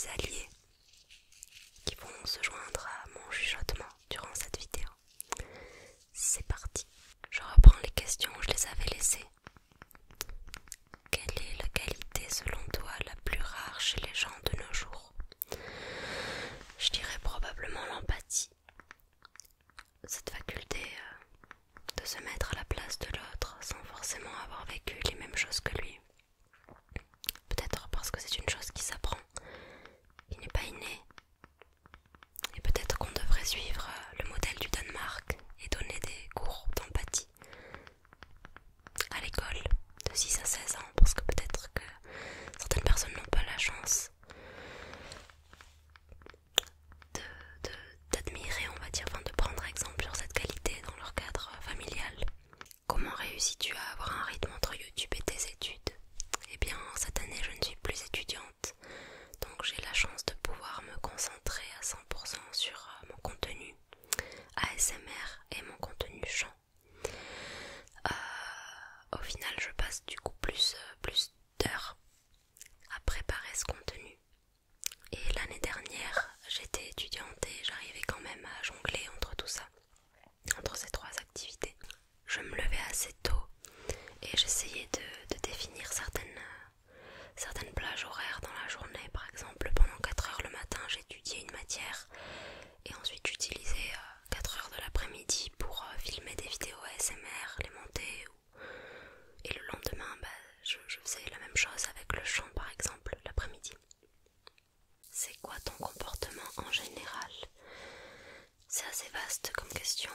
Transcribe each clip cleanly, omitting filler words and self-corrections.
des alliés qui vont se joindre à mon chuchotement durant cette vidéo. C'est parti. Je reprends les questions, je les avais laissées. Quelle est la qualité selon toi la plus rare chez les gens de nos jours? Je dirais probablement l'empathie. Cette faculté de se mettre à la place de l'autre sans forcément avoir vécu les mêmes choses que lui. Peut-être parce que c'est une chose qui s'apprend, qui n'est pas innée. Et peut-être qu'on devrait suivre le modèle du Danemark et donner des cours d'empathie à l'école de 6 à 16 ans, parce que peut-être que certaines personnes n'ont pas la chance d'admirer, on va dire, enfin de prendre exemple sur cette qualité dans leur cadre familial. Comment réussis-tu à avoir un rythme entre YouTube et tes études? Eh bien, cette année, je ne suis plus étudiante, donc j'ai la chance de pouvoir me concentrer à 100% sur mon contenu ASMR et mon contenu chant. Au final, je passe du coup plus d'heures à préparer ce contenu. Et l'année dernière, j'étais étudiante et j'arrivais quand même à jongler entre tout ça, entre ces trois activités. Je me levais assez tôt et j'essayais de définir certaines plages horaires dans la journée. Par exemple, pendant 4 heures le matin, j'étudiais une matière et ensuite j'utilisais 4 heures de l'après-midi pour filmer des vidéos ASMR, les monter. Et le lendemain, je faisais la même chose avec le chant par exemple, l'après-midi. C'est quoi ton comportement en général? C'est assez vaste comme question.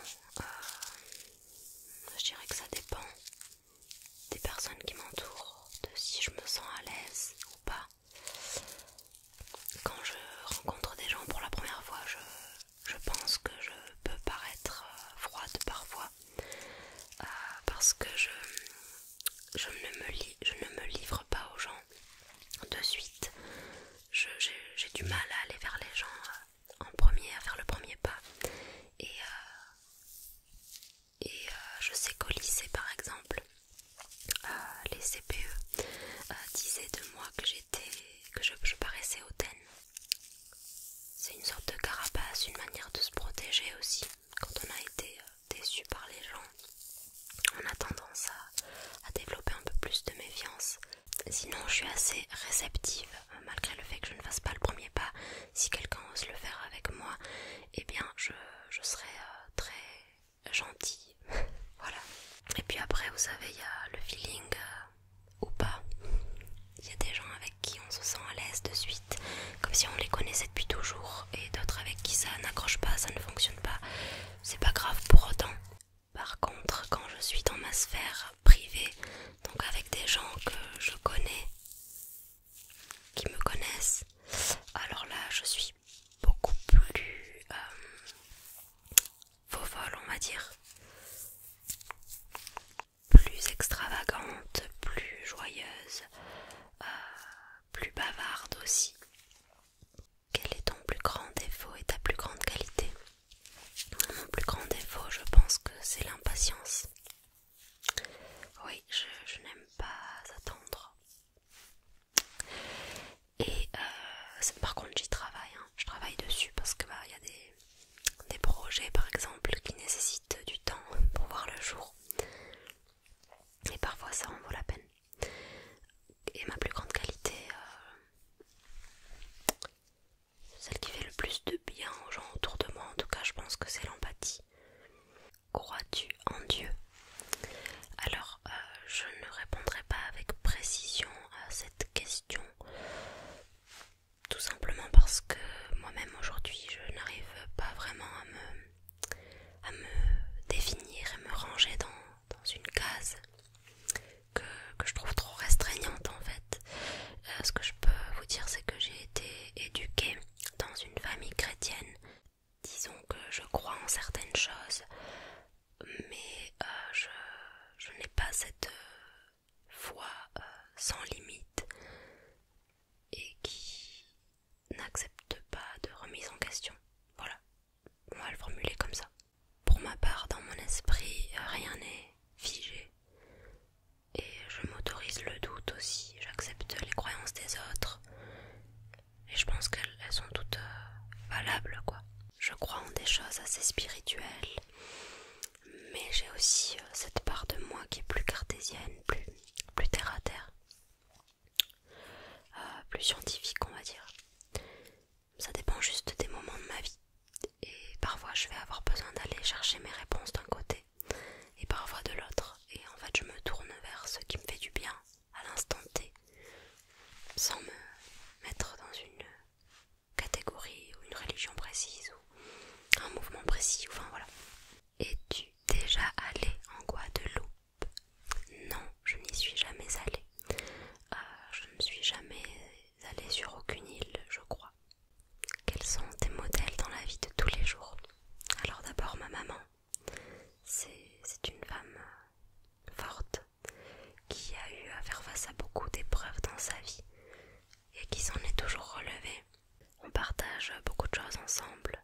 Je dirais que ça dépend des personnes qui m'entourent, de si je me sens à l'aise ou pas. Quand je rencontre des gens pour la première fois, je pense que je peux paraître froide parfois, parce que je ne me livre pas aux gens de suite. J'ai du mal à aller vers les gens en premier, à faire le premier pas. Et je sais qu'au lycée par exemple, les CPE disaient de moi que je paraissais hautaine. C'est une sorte de carapace, une manière de se protéger aussi. Quand on a été déçu par les gens, on a tendance à développer un peu plus de méfiance. Sinon, je suis assez réceptive, malgré le fait que je ne fasse pas le premier pas. Si quelqu'un ose le faire avec moi, eh bien, je serai très gentille. Voilà. Et puis après, vous savez, il y a le feeling ou pas. Il y a des gens avec qui on se sent à l'aise de suite, comme si on les connaissait depuis toujours, et d'autres avec qui ça n'accroche pas, ça ne fonctionne pas. C'est pas grave pour autant. Par contre, quand je suis dans ma sphère privée, donc avec des gens que je connais, qui me connaissent, alors là je suis beaucoup plus fofolle, on va dire, plus extravagante, plus joyeuse, plus bavarde aussi. Quel est ton plus grand défaut et ta plus grande qualité? Mon plus grand défaut, je pense que c'est l'impatience. Oui, je n'aime pas attendre. Et par contre j'y travaille, hein. Je travaille dessus parce que y a des projets par exemple qui nécessitent du temps pour voir le jour. Et parfois ça en vaut la peine. Et ma plus grande qualité, celle qui fait le plus de bien aux gens autour de moi, en tout cas je pense que c'est l'empathie. Crois-tu en Dieu? Alors je ne répondrai pas avec précision à cette question, tout simplement parce assez spirituel, mais j'ai aussi cette part de moi qui est plus cartésienne, plus terre à terre, plus scientifique on va dire. Ça dépend juste des moments de ma vie, et parfois je vais avoir besoin d'aller chercher mes réponses d'un côté, et parfois de l'autre, et en fait je me tourne vers ce qui me fait du bien à l'instant T, sans me mettre dans une catégorie ou une religion précise ou un mouvement précis, enfin voilà. Es-tu déjà allé en Guadeloupe? Non, je n'y suis jamais allée. Je ne suis jamais allée sur aucune île, je crois. Quels sont tes modèles dans la vie de tous les jours? Alors d'abord ma maman, c'est une femme forte qui a eu à faire face à beaucoup d'épreuves dans sa vie et qui s'en est toujours relevée. On partage beaucoup de choses ensemble.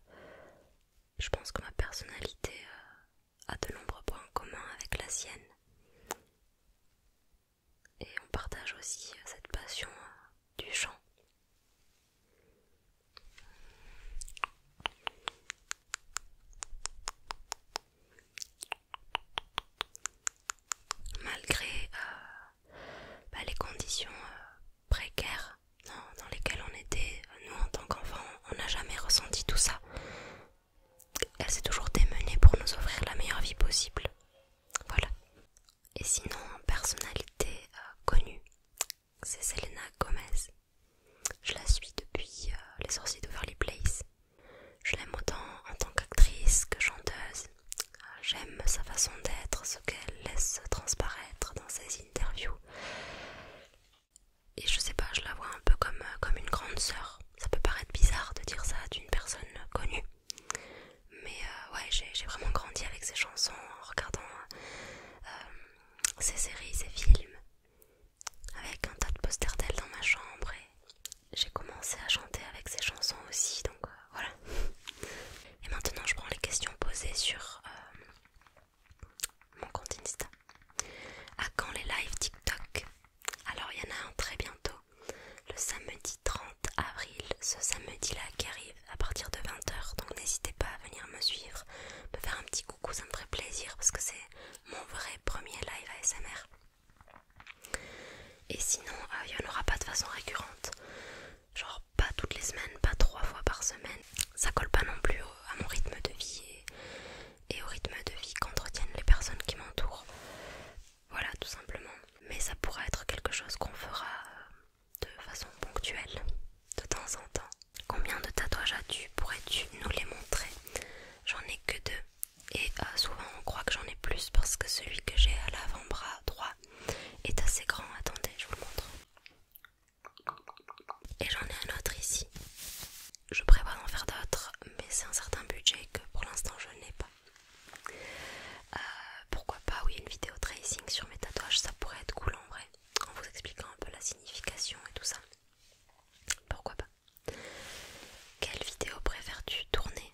Je pense que ma personnalité a de nombreux points communs avec la sienne. Et on partage aussi cette passion du chant. Malgré les conditions précaires dans lesquelles on était, nous en tant qu'enfants, on n'a jamais ressenti tout ça. Elle s'est toujours démenée pour nous offrir la meilleure vie possible. Voilà. Et sinon, personnalité connue, c'est Selena Gomez. Je la suis depuis Les Sorciers d'Overly Place. Je l'aime autant en tant qu'actrice que chanteuse. J'aime sa façon d'être, ce qu'elle laisse transparaître dans ses interviews. Et je sais pas, je la vois un peu comme une grande sœur. Ça peut paraître bizarre de dire ça d'une personne connue. Mais ouais, j'ai vraiment grandi avec ses chansons en regardant ses séries, ses films, avec un tas de posters d'elle dans ma chambre, et j'ai commencé à chanter avec ses chansons aussi, donc voilà. Et maintenant je prends les questions posées sur mon compte Insta. À quand les lives TikTok? Alors il y en a un très bientôt, le samedi 30 avril, ce samedi là qui arrive à partir de 20h, donc n'hésitez pas à venir me suivre, me faire un petit coucou, ça me ferait plaisir parce que c'est mon vrai premier live ASMR. Et sinon il n'y en aura pas de façon récurrente, genre pas toutes les semaines, pas 3 fois par semaine, ça colle pas non plus à mon rythme de vie et au rythme de vie qu'entretiennent les personnes qui m'entourent. Voilà, tout simplement. Mais ça pourra être quelque chose qu'on fera de façon ponctuelle, de temps en temps. Combien de tatouages as-tu? Pourrais-tu nous les montrer? J'en ai que 2. Et souvent on croit que j'en ai plus parce que celui que j'ai à l'avant-bras droit est assez grand. Attendez, je vous le montre. Et j'en ai un autre ici. Je prévois d'en faire d'autres, mais c'est un certain budget que pour l'instant je n'ai pas. Pourquoi pas, oui, une vidéo tracing sur mes tatouages, ça pourrait être cool en vrai, en vous expliquant un peu la signification et tout ça. Pourquoi pas. Quelle vidéo préfères-tu tourner?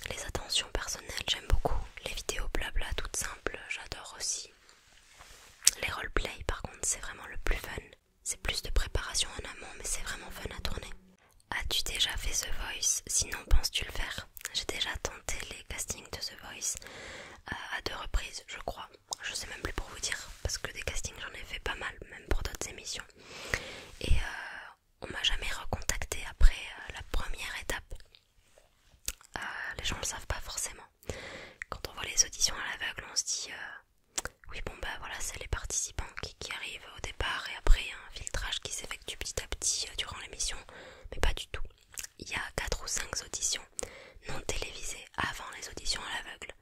Les attentions personnelles, j'aime beaucoup. Les vidéos blabla toutes simples, j'adore aussi. Les roleplay par contre, c'est vraiment le plus fun. C'est plus de préparation en amont, mais c'est vraiment fun à tourner. As-tu déjà fait The Voice? Sinon, penses-tu le faire? J'ai déjà tenté les castings de The Voice à 2 reprises, je crois. Je sais même plus pour vous dire, parce que des castings j'en ai fait pas mal, même pour d'autres émissions. Et on m'a jamais recontacté après la première étape. Les gens le savent pas forcément. Quand on voit les auditions à l'aveugle, on se dit oui bon bah voilà, c'est les participants qui arrivent au départ et après il y a un filtrage qui s'effectue petit à petit durant l'émission, mais pas du tout. Il y a 4 ou 5 auditions non télévisées avant les auditions à l'aveugle.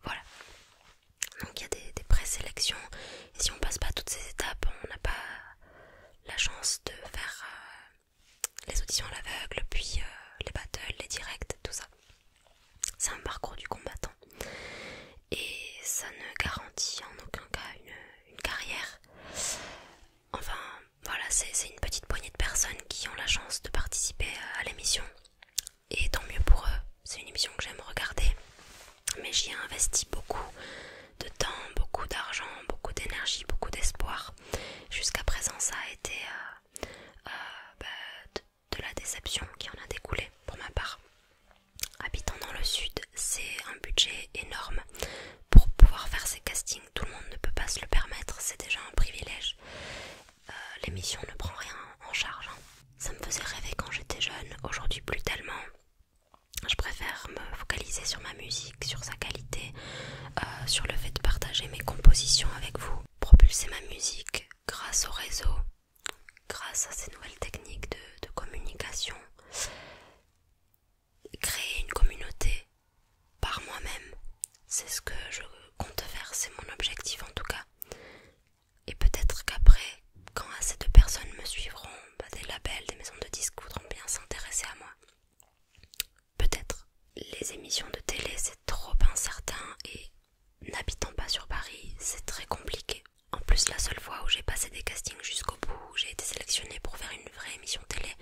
Voilà. Donc il y a des présélections et si on passe pas toutes ces étapes, on n'a pas la chance de faire les auditions à l'aveugle, puis les battles, les directs, tout ça. C'est un parcours du combattant. Et ça ne garantit en aucun cas une carrière. Enfin, voilà, c'est une petite poignée de personnes qui ont la chance de participer à l'émission. Et tant mieux pour eux, c'est une émission que j'aime regarder. Mais j'y ai investi beaucoup de temps, beaucoup d'argent, beaucoup d'énergie, beaucoup d'espoir. Jusqu'à présent, ça a été de la déception qui en a découlé pour ma part. l'émission ne prend rien en charge, hein. Ça me faisait rêver quand j'étais jeune, aujourd'hui plus tellement. Je préfère me focaliser sur ma musique, sur sa qualité, sur le fait de partager mes compositions avec vous, propulser ma musique grâce au réseau, grâce à ces nouvelles techniques de communication, créer une communauté par moi-même. C'est ce que je compte faire, c'est mon objectif en tout cas. Et peut-être qu'après, quand assez de personnes me suivront, des labels, des maisons de disques voudront bien s'intéresser à moi. Peut-être. Les émissions de télé, c'est trop incertain et n'habitant pas sur Paris, c'est très compliqué. En plus, la seule fois où j'ai passé des castings jusqu'au bout, où j'ai été sélectionnée pour faire une vraie émission télé,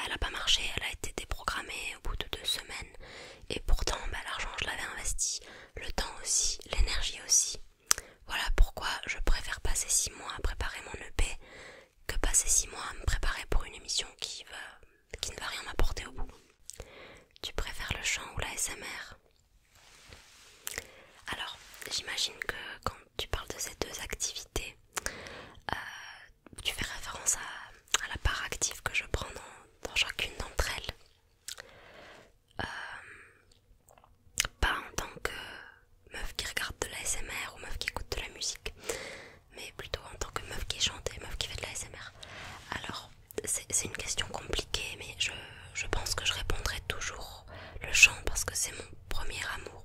elle a pas marché, elle a été déprogrammée au bout de 2 semaines. Et pourtant, l'argent je l'avais investi, le temps aussi, l'énergie aussi. Voilà pourquoi je préfère passer 6 mois à préparer mon EP que passer 6 mois à me préparer pour une émission qui ne va rien m'apporter au bout. Tu préfères le chant ou la SMR? Alors, j'imagine que quand tu parles de ces deux activités, tu fais référence à la part active que je prends dans chacune d'entre elles. Pas en tant que meuf qui regarde de la SMR ou meuf qui écoute de la musique, mais plutôt en tant que meuf qui chante et meuf qui fait de la SMR. Alors, c'est une question compliquée, mais je pense que je répondrai toujours le chant parce que c'est mon premier amour.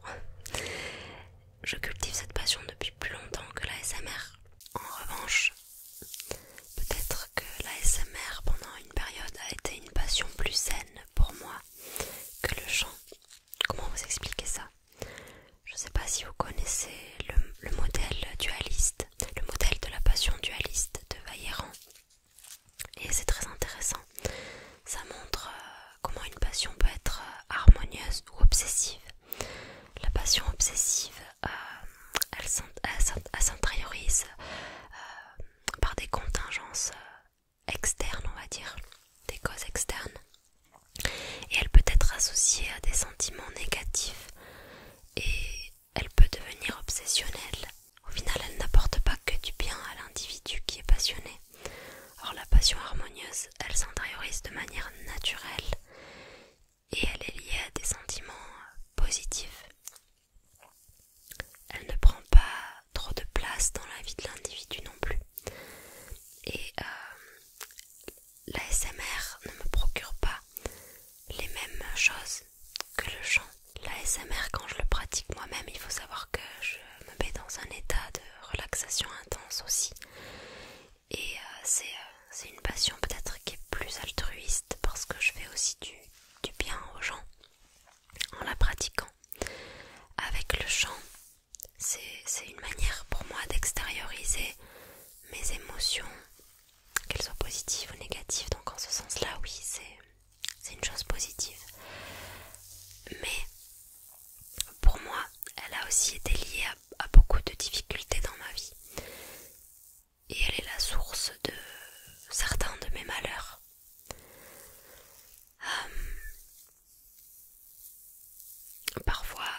Je cultive cette passion depuis plus longtemps que la SMR. En revanche, peut-être que la SMR pendant une période a été une passion plus saine pour moi que le chant. Comment vous expliquer ça? Je ne sais pas si vous connaissez le modèle dualiste, le modèle de la passion dualiste de Vaillant. Et c'est très intéressant. Ça montre comment une passion peut être harmonieuse ou obsessive. La passion obsessive, elle s'intériorise par des contingences externes, on va dire, des causes externes. Et elle peut être associée à des sentiments négatifs et elle peut devenir obsessionnelle. Au final, elle n'apporte pas que du bien à l'individu qui est passionné. Or, la passion harmonieuse, elle s'intériorise de manière naturelle et elle est liée à des sentiments positifs. Elle ne prend pas trop de place dans la vie de l'individu non plus. Et la SMR ne me procure pas les mêmes choses que le chant. La SMR, quand je le pratique moi-même, il faut savoir que je me mets dans un état de relaxation intense aussi. Et c'est une passion peut-être qui est plus altruiste parce que je fais aussi du bien aux gens en la pratiquant. Avec le chant, c'est une manière pour moi d'extérioriser mes émotions, qu'elles soient positives ou négatives. Donc en ce sens-là, oui, c'est une chose positive. Mais pour moi, elle a aussi été liée à beaucoup de difficultés dans ma vie. Et elle est la source de certains de mes malheurs. Parfois,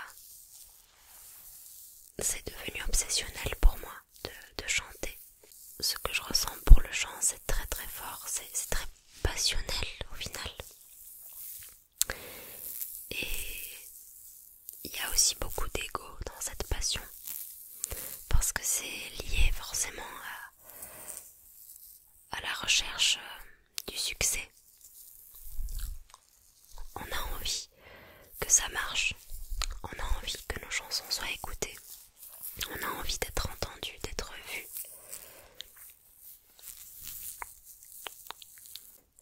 c'est devenu obsessionnel pour moi de chanter. Ce que je ressens pour le chant, c'est très très fort, c'est très passionnel au final. Et il y a aussi beaucoup d'ego dans cette passion, parce que c'est lié forcément à la recherche du succès. On a envie que ça marche, on a envie que nos chansons soient écoutées, on a envie d'être entendu, d'être vu.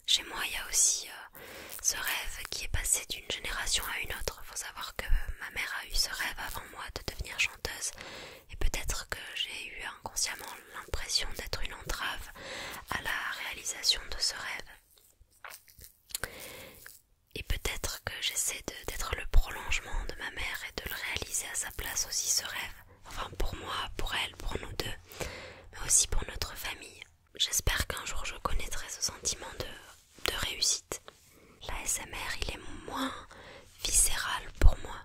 Chez moi, il y a aussi ce rêve qui est passé d'une génération à une autre. Il faut savoir que ma mère a eu ce rêve avant moi de devenir chanteuse et peut-être que j'ai eu inconsciemment l'impression d'être une entrave à la réalisation de ce rêve. Et peut-être que j'essaie d'être le prolongement de ma mère et de le réaliser à sa place aussi, ce rêve. Enfin, pour moi, pour elle, pour nous deux, mais aussi pour notre famille. J'espère qu'un jour je connaîtrai ce sentiment de réussite. La SMR, il est moins viscéral pour moi.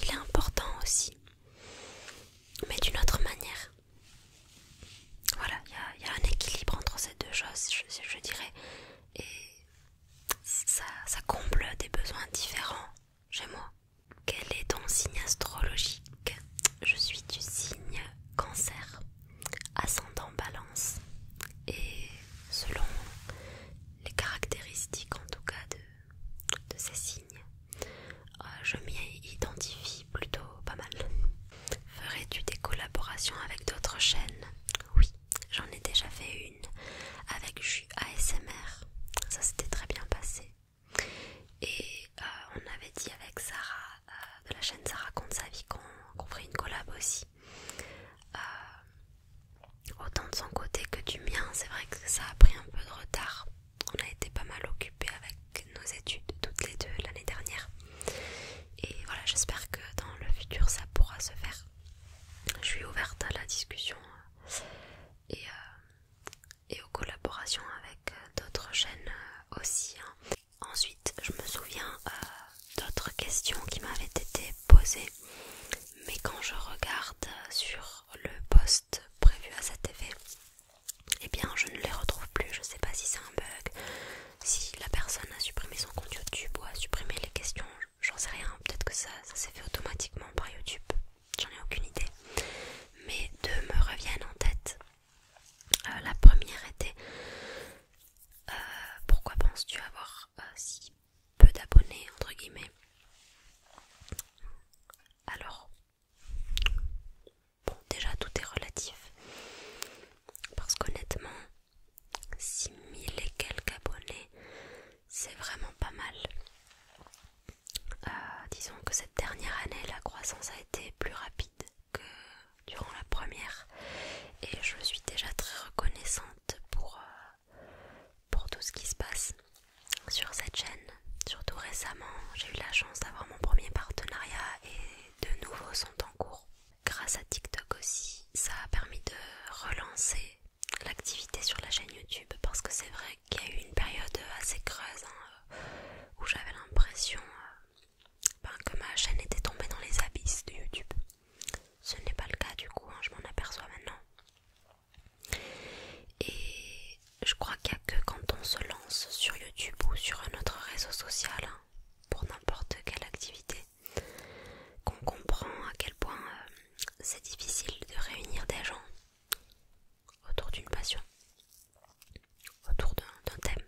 Il est important aussi, mais d'une autre manière. Voilà, il y a un équilibre entre ces deux choses. proposé, mais quand je regarde sur le post prévu à cet effet, eh bien je ne les retrouve plus. Je sais pas si c'est un bug, si la personne a supprimé son compte YouTube ou a supprimé les questions, j'en sais rien. Peut-être que ça s'est fait automatiquement par YouTube, j'en ai aucune idée. Mais deux me reviennent en tête. La première était pourquoi penses-tu avoir si peu d'abonnés entre guillemets? Alors, bon, déjà tout est relatif, parce qu'honnêtement 6000 et quelques abonnés, c'est vraiment pas mal. Disons que cette dernière année, la croissance a été plus rapide que durant la première, et je suis déjà très reconnaissante pour tout ce qui se passe sur cette chaîne. Surtout récemment, j'ai eu la chance d'avoir mon premier partenariat et de nouveaux sont en cours. Grâce à TikTok aussi, ça a permis de relancer l'activité sur la chaîne YouTube, parce que c'est vrai qu'il y a eu une période assez creuse où j'avais l'impression que ma chaîne était tombée dans les abysses de YouTube. Ce n'est pas le cas du coup, je m'en aperçois maintenant. Et je crois qu'il n'y a que quand on se lance sur YouTube ou sur un autre réseau social, pour n'importe quelle activité, qu'on comprend à quel point c'est difficile de réunir des gens autour d'une passion, autour d'un thème,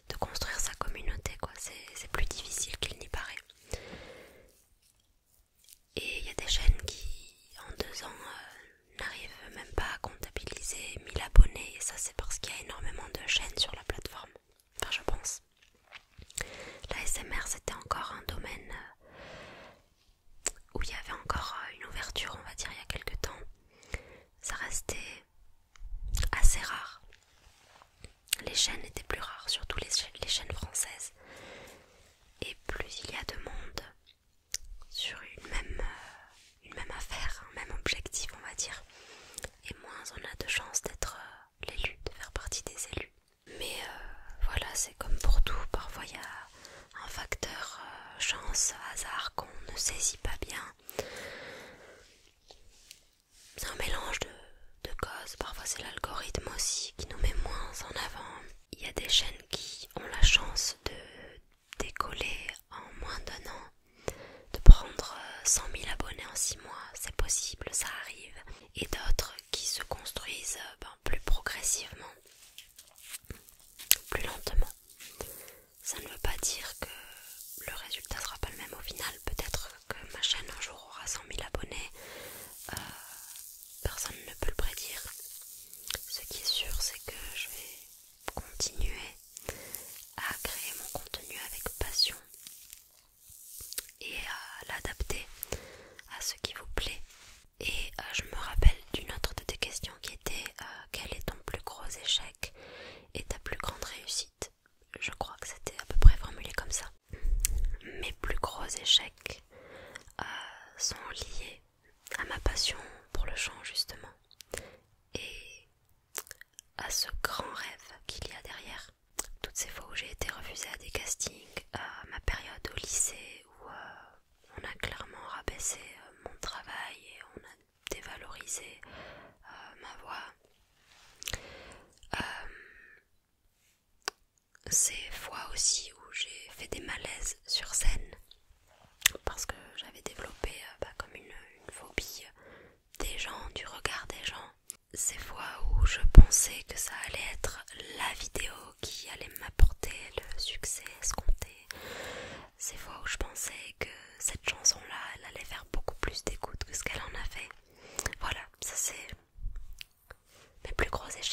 de construire sa communauté, quoi. C'est plus difficile qu'il n'y paraît. Et il y a des chaînes qui, en 2 ans, n'arrivent même pas à comptabiliser 1000 abonnés, et ça c'est parce qu'il y a énormément de chaînes sur la plateforme. Enfin, je pense. La SMR, c'était encore un domaine où il y avait encore une ouverture, on va dire, il y a quelques temps. Ça restait assez rare. Les chaînes étaient plus rares, surtout les chaînes françaises. Et plus il y a de monde sur une même affaire, un même objectif, on va dire, et moins on a de chances d'être l'élu, de faire partie des élus. Mais voilà, c'est comme pour tout, parfois il y a un facteur chance, hasard qu'on ne saisit pas bien. C'est un mélange de causes, parfois c'est l'algorithme aussi qui nous met moins en avant. Il y a des chaînes qui ont la chance de décoller en moins d'1 an, de prendre 100 000 abonnés en 6 mois, c'est possible, ça arrive. Et d'autres qui se construisent plus progressivement, plus lentement. Ça ne veut pas dire que le résultat sera pas le même au final. Peut-être que ma chaîne un jour aura 100 000 abonnés, personne ne peut le prédire. Ce qui est sûr, c'est que je vais continuer à créer mon contenu avec passion et à l'adapter à ce qui vous plaît. Et je me rappelle d'une autre de tes questions qui était quel est ton plus gros échec et ta plus grande réussite. Je crois que c'était à peu près formulé comme ça. Mes plus gros échecs sont liés à ma passion pour le chant justement, et à ce grand rêve qu'il y a derrière. Toutes ces fois où j'ai été refusée à des castings, à ma période au lycée où on a clairement rabaissé mon travail et on a dévalorisé ma voix. Ces fois aussi où j'ai fait des malaises sur scène parce que j'avais développé comme une phobie des gens, du regard des gens. Ces fois où je pensais que ça allait être la vidéo qui allait m'apporter le succès escompté. Ces fois où je pensais que cette chanson-là, elle allait faire beaucoup plus d'écoute que ce qu'elle en a fait. Voilà, ça c'est mes plus gros échecs.